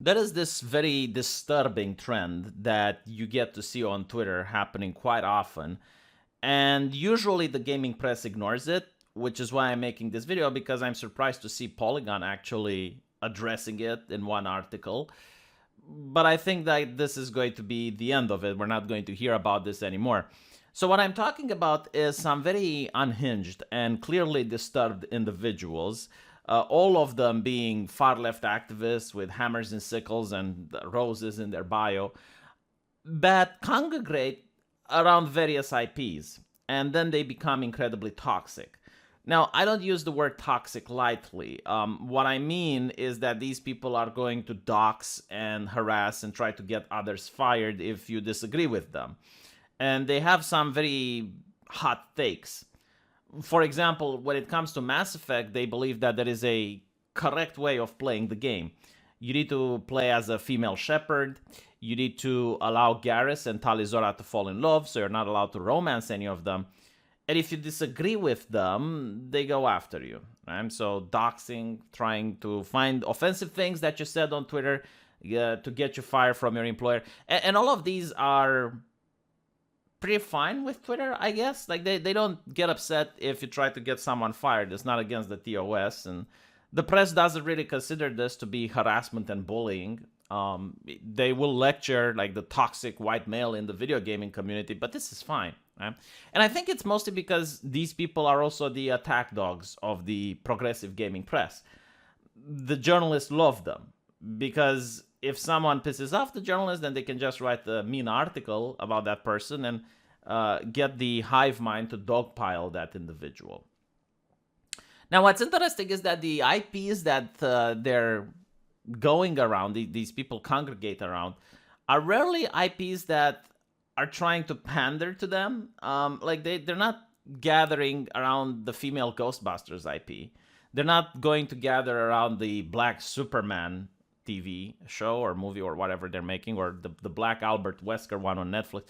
There is this very disturbing trend that you get to see on Twitter happening quite often. And usually the gaming press ignores it, which is why I'm making this video, because I'm surprised to see Polygon actually addressing it in one article. But I think that this is going to be the end of it. We're not going to hear about this anymore. So what I'm talking about is some very unhinged and clearly disturbed individuals, all of them being far-left activists with hammers and sickles and roses in their bio, that congregate around various IPs, and then they become incredibly toxic. Now, I don't use the word toxic lightly. What I mean is that these people are going to dox and harass and try to get others fired if you disagree with them. And they have some very hot takes. For example, when it comes to Mass Effect, they believe that there is a correct way of playing the game. You need to play as a female shepherd. You need to allow Garrus and Talizora to fall in love, so you're not allowed to romance any of them. And if you disagree with them, they go after you. Right? So doxing, trying to find offensive things that you said on Twitter to get you fired from your employer. And all of these are pretty fine with Twitter, I guess. Like they don't get upset if you try to get someone fired. It's not against the TOS, and the press doesn't really consider this to be harassment and bullying. They will lecture like the toxic white male in the video gaming community, but this is fine. Right? And I think it's mostly because these people are also the attack dogs of the progressive gaming press. The journalists love them because if someone pisses off the journalist, then they can just write a mean article about that person and get the hive mind to dogpile that individual. Now, what's interesting is that the IPs that they're going around, these people congregate around, are rarely IPs that are trying to pander to them. Like they're not gathering around the female Ghostbusters IP. They're not going to gather around the Black Superman TV show or movie or whatever they're making, or the Black Albert Wesker one on Netflix.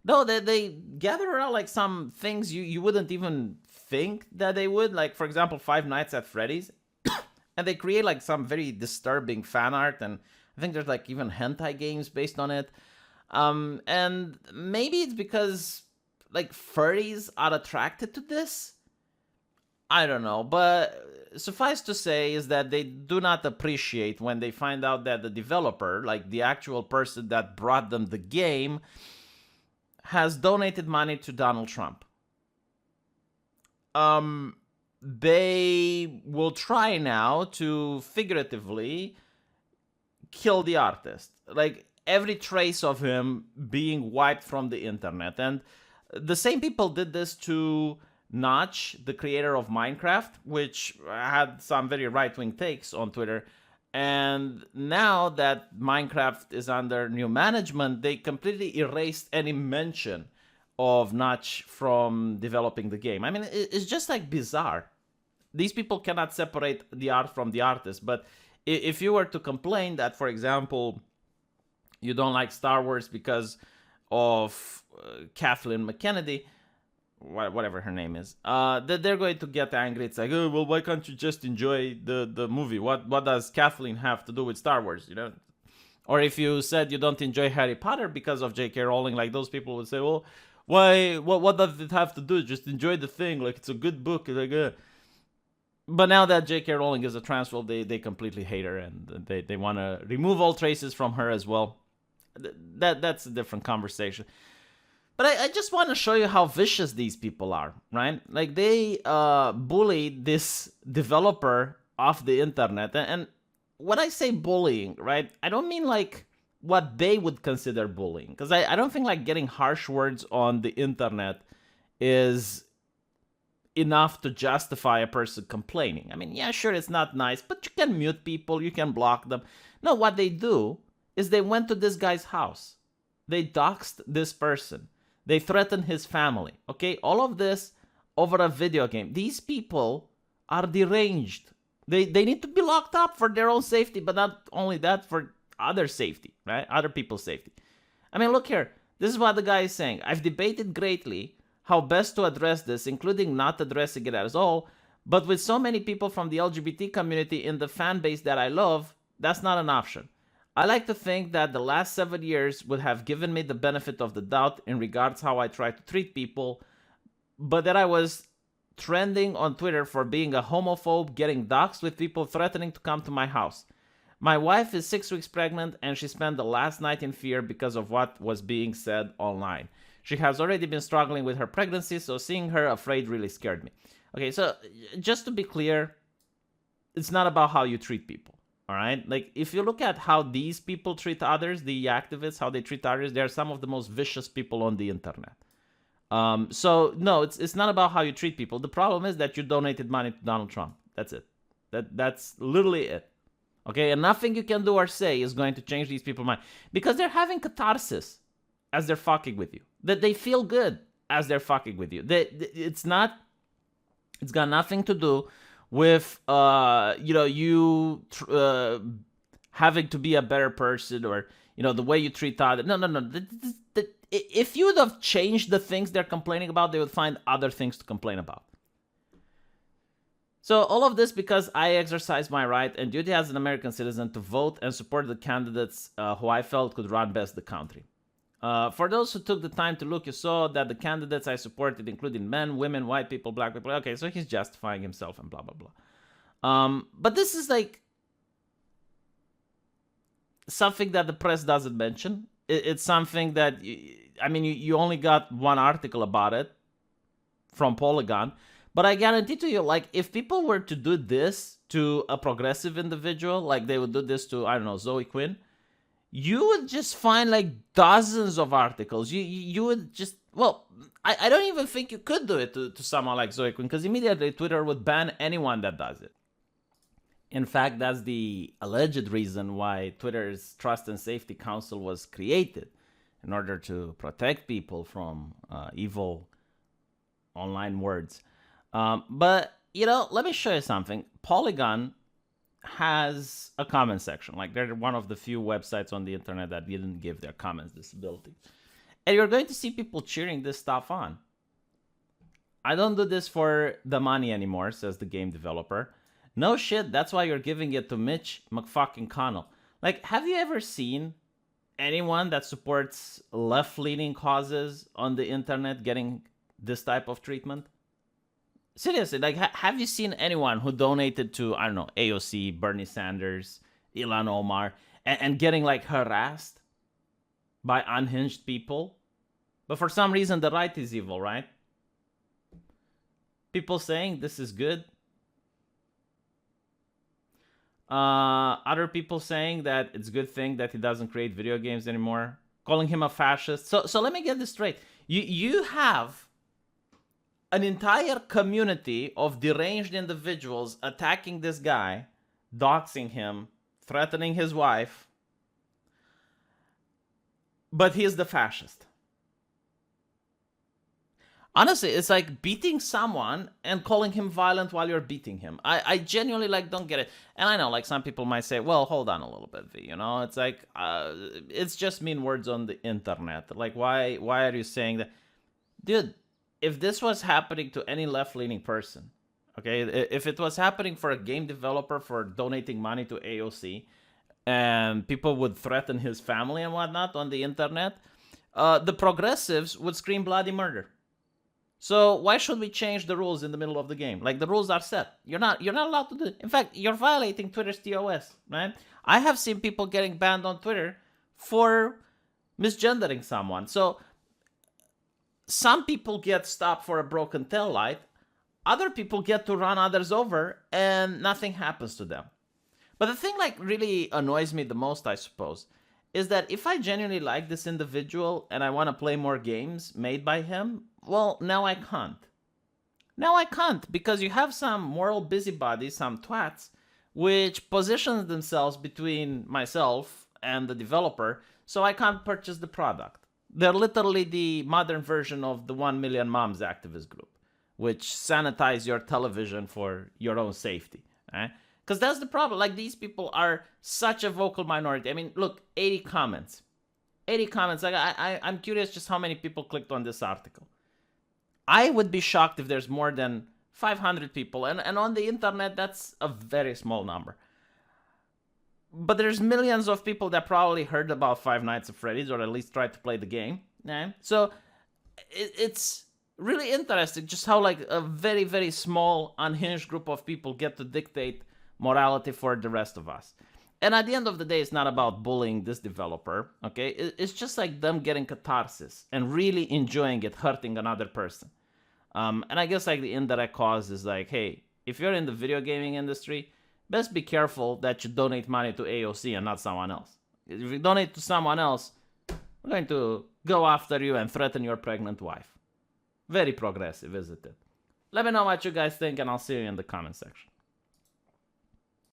No, they gather around like some things you wouldn't even think that they would. Like, for example, Five Nights at Freddy's. And they create like some very disturbing fan art. And I think there's like even hentai games based on it. And maybe it's because like furries are attracted to this. I don't know, but suffice to say is that they do not appreciate when they find out that the developer, like the actual person that brought them the game, has donated money to Donald Trump. They will try now to figuratively kill the artist. Like every trace of him being wiped from the internet. And the same people did this to Notch, the creator of Minecraft, which had some very right-wing takes on Twitter. And now that Minecraft is under new management, they completely erased any mention of Notch from developing the game. I mean, it's just like bizarre. These people cannot separate the art from the artist. But if you were to complain that, for example, you don't like Star Wars because of Kathleen McKennedy, whatever her name is, that they're going to get angry. It's like, oh, well, why can't you just enjoy the movie? What does Kathleen have to do with Star Wars, you know? Or if you said you don't enjoy Harry Potter because of J.K. Rowling, like those people would say, well, why? What does it have to do? Just enjoy the thing. Like, it's a good book. Like, But now that J.K. Rowling is a transphobe, they completely hate her, and they want to remove all traces from her as well. That's a different conversation. But I just want to show you how vicious these people are, right? Like they bullied this developer off the internet. And when I say bullying, right, I don't mean like what they would consider bullying. Because I don't think like getting harsh words on the internet is enough to justify a person complaining. I mean, yeah, sure, it's not nice, but you can mute people, you can block them. No, what they do is they went to this guy's house. They doxed this person. They threatened his family. Okay, all of this over a video game. These people are deranged. They need to be locked up for their own safety, but not only that, for other safety, right? Other people's safety. I mean, look here. This is what the guy is saying. I've debated greatly how best to address this, including not addressing it at all. But with so many people from the LGBT community in the fan base that I love, that's not an option. I like to think that the last 7 years would have given me the benefit of the doubt in regards how I try to treat people, but that I was trending on Twitter for being a homophobe, getting doxxed with people threatening to come to my house. My wife is 6 weeks pregnant and she spent the last night in fear because of what was being said online. She has already been struggling with her pregnancy, so seeing her afraid really scared me. Okay, so just to be clear, it's not about how you treat people. All right, like if you look at how these people treat others, the activists, how they treat others, they're some of the most vicious people on the internet. So no, it's not about how you treat people. The problem is that you donated money to Donald Trump. That's it. That's literally it. Okay, and nothing you can do or say is going to change these people's mind because they're having catharsis as they're fucking with you. That they feel good as they're fucking with you. It's got nothing to do with you having to be a better person or the way you treat others. No. If you would have changed the things they're complaining about, they would find other things to complain about. So all of this because I exercise my right and duty as an American citizen to vote and support the candidates who I felt could run best the country. For those who took the time to look, you saw that the candidates I supported, including men, women, white people, black people. Okay, so he's justifying himself and blah, blah, blah. But this is like something that the press doesn't mention. It's something that, you only got one article about it from Polygon. But I guarantee to you, like, if people were to do this to a progressive individual, like they would do this to, I don't know, Zoe Quinn, you would just find like dozens of articles. You would just, well, I don't even think you could do it to someone like Zoe Quinn, because immediately Twitter would ban anyone that does it. In fact, that's the alleged reason why Twitter's Trust and Safety Council was created, in order to protect people from evil online words. But, let me show you something. Polygon has a comment section. Like, they're one of the few websites on the internet that didn't give their comments this ability. And you're going to see people cheering this stuff on. I don't do this for the money anymore, says the game developer. No shit, that's why you're giving it to Mitch McFucking-Connell. Like, have you ever seen anyone that supports left-leaning causes on the internet getting this type of treatment? Seriously, like, have you seen anyone who donated to, I don't know, AOC, Bernie Sanders, Ilhan Omar, and getting, like, harassed by unhinged people? But for some reason, the right is evil, right? People saying this is good. Other people saying that it's a good thing that he doesn't create video games anymore. Calling him a fascist. So let me get this straight. You have an entire community of deranged individuals attacking this guy, doxing him, threatening his wife, but he is the fascist. Honestly, it's like beating someone and calling him violent while you're beating him. I genuinely, like, don't get it. And I know, like, some people might say, well, hold on a little bit, V, It's like, it's just mean words on the internet. Like, why are you saying that? Dude, if this was happening to any left-leaning person, okay, if it was happening for a game developer for donating money to AOC, and people would threaten his family and whatnot on the internet, the progressives would scream bloody murder. So why should we change the rules in the middle of the game? Like, the rules are set. You're not allowed to do it. In fact, you're violating Twitter's TOS, right? I have seen people getting banned on Twitter for misgendering someone. So some people get stopped for a broken tail light. Other people get to run others over and nothing happens to them. But the thing, like, really annoys me the most, I suppose, is that if I genuinely like this individual and I want to play more games made by him, well, now I can't. Now I can't, because you have some moral busybodies, some twats, which positions themselves between myself and the developer, so I can't purchase the product. They're literally the modern version of the 1 Million Moms activist group, which sanitize your television for your own safety. Because that's the problem. Like, these people are such a vocal minority. I mean, look, 80 comments. 80 comments. Like, I'm curious just how many people clicked on this article. I would be shocked if there's more than 500 people. And on the internet, that's a very small number. But there's millions of people that probably heard about Five Nights at Freddy's, or at least tried to play the game. Yeah? So it's really interesting just how like a very, very small, unhinged group of people get to dictate morality for the rest of us. And at the end of the day, it's not about bullying this developer, okay? It's just like them getting catharsis and really enjoying it, hurting another person. And I guess like the indirect cause is like, hey, if you're in the video gaming industry, best be careful that you donate money to AOC and not someone else. If you donate to someone else, I'm going to go after you and threaten your pregnant wife. Very progressive, isn't it? Let me know what you guys think, and I'll see you in the comment section.